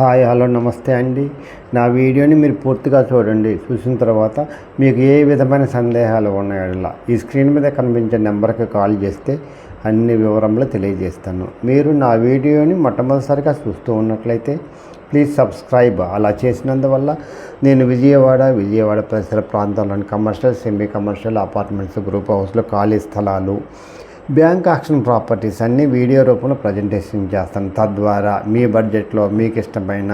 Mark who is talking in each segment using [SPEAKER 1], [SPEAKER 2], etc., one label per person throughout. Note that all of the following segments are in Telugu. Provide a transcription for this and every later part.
[SPEAKER 1] హాయ్ హలో నమస్తే అండి. నా వీడియోని మీరు పూర్తిగా చూడండి. చూసిన తర్వాత మీకు ఏ విధమైన సందేహాలు ఉన్నాయో ఈ స్క్రీన్ మీద కనిపించే నెంబర్కి కాల్ చేస్తే అన్ని వివరములు తెలియజేస్తాను. మీరు నా వీడియోని మొట్టమొదటిసారిగా చూస్తూ ఉన్నట్లయితే ప్లీజ్ సబ్స్క్రైబ్. అలా చేసినందువల్ల నేను విజయవాడ పరిసర ప్రాంతాల్లోని commercial, semi commercial, apartments, group హౌస్లు, ఖాళీ స్థలాలు, బ్యాంక్ ఆక్షన్ ప్రాపర్టీస్ అన్నీ వీడియో రూపంలో ప్రజెంటేషన్ చేస్తాను. తద్వారా మీ బడ్జెట్లో మీకు ఇష్టమైన,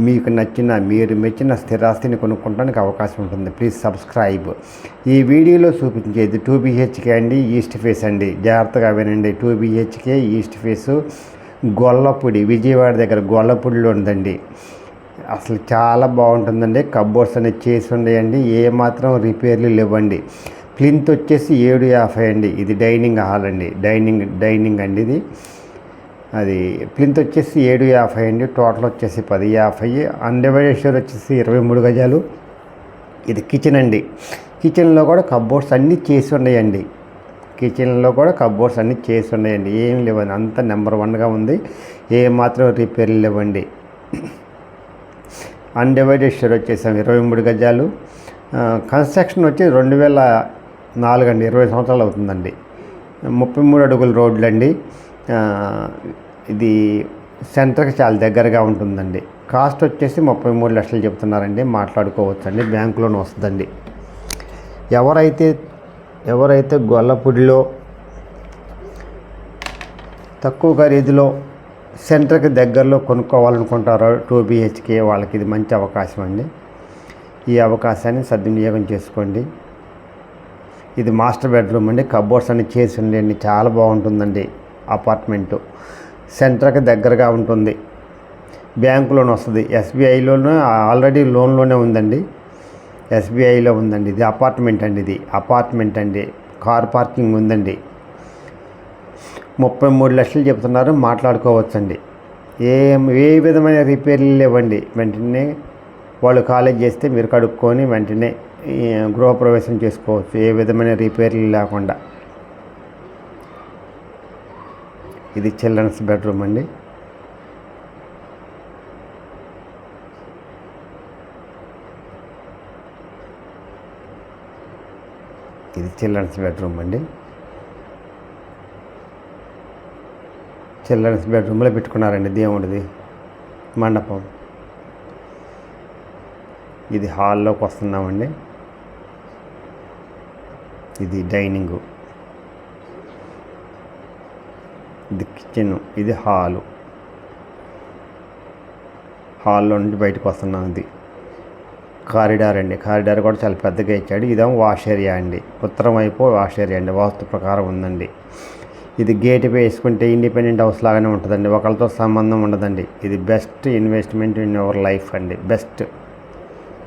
[SPEAKER 1] మీకు నచ్చిన, మీరు మెచ్చిన స్థిరాస్తిని కొనుక్కోవడానికి అవకాశం ఉంటుంది. Please subscribe. ఈ వీడియోలో చూపించేది 2 BHK అండి, ఈస్ట్ ఫేస్ అండి. జాగ్రత్తగా వినండి. 2 BHK east face, Gollapudi, Vijayawada దగ్గర గొల్లపూడిలో ఉందండి. అసలు చాలా బాగుంటుందండి. కబోర్డ్స్ అనేది చేసి ఉండేయండి, ఏమాత్రం రిపేర్లు లేవండి. ప్లింత్ వచ్చేసి 750 అండి. ఇది డైనింగ్ హాల్ అండి, డైనింగ్ అండి ఇది. అది ప్లింత్ వచ్చేసి 750 అండి. టోటల్ వచ్చేసి 1050. అన్డివైడెడ్ షేర్ వచ్చేసి 23 గజాలు. ఇది కిచెన్ అండి. కిచెన్లో కూడా కబోర్డ్స్ అన్నీ చేసి ఉన్నాయండి. ఏం లేవండి. అంత నెంబర్ 1గా ఉంది. ఏమాత్రం రిపేర్లు లేవండి. అన్డివైడెడ్ షేర్ వచ్చేసాం 23 గజాలు. కన్స్ట్రక్షన్ వచ్చి 2004 అండి, 20 సంవత్సరాలు అవుతుందండి. 33 అడుగుల రోడ్లు అండి. ఇది సెంటర్కి చాలా దగ్గరగా ఉంటుందండి. కాస్ట్ వచ్చేసి 33 లక్షలు చెప్తున్నారండి. మాట్లాడుకోవచ్చండి, బ్యాంక్ లోన్ వస్తుందండి. ఎవరైతే గొల్లపూడిలో తక్కువ ఖరీదులో సెంటర్కి దగ్గరలో కొనుక్కోవాలనుకుంటారో 2 BHK వాళ్ళకి ఇది మంచి అవకాశం అండి. ఈ అవకాశాన్ని సద్వినియోగం చేసుకోండి. ఇది మాస్టర్ బెడ్రూమ్ అండి. కబోర్డ్స్ అన్ని చేసి ఉండండి. చాలా బాగుంటుందండి. అపార్ట్మెంటు సెంటర్కి దగ్గరగా ఉంటుంది. బ్యాంకు లోన్ వస్తుంది. SBIలోనే ఆల్రెడీ లోన్లోనే ఉందండి. SBIలో ఉందండి. ఇది అపార్ట్మెంట్ అండి. కార్ పార్కింగ్ ఉందండి. 33 లక్షలు చెప్తున్నారు. మాట్లాడుకోవచ్చండి. ఏ విధమైన రిపేర్లు లేవండి. వెంటనే వాళ్ళు కాలేజ్ చేస్తే మీరు కడుక్కొని వెంటనే గృహప్రవేశం చేసుకోవచ్చు, ఏ విధమైన రిపేర్లు లేకుండా. ఇది చిల్డ్రన్స్ బెడ్రూమ్ అండి. చిల్డ్రన్స్ బెడ్రూమ్లో పెట్టుకున్నారండి దేవుడిది మండపం. ఇది హాల్లోకి వస్తున్నామండి. ఇది డైనింగు, ఇది కిచెను, ఇది హాల్లో నుంచి బయటకు వస్తున్నాం. ఇది కారిడార్ అండి. కారిడార్ కూడా చాలా పెద్దగా ఇచ్చాడు. ఇదేమో వాష్ ఏరియా అండి. ఉత్తరం వైపు వాష్ ఏరియా అండి. వాస్తు ప్రకారం ఉందండి. ఇది గేట్ వేసుకుంటే ఇండిపెండెంట్ హౌస్ లాగానే ఉంటుందండి. ఒకరితో సంబంధం ఉండదండి. ఇది best investment in your life అండి. బెస్ట్.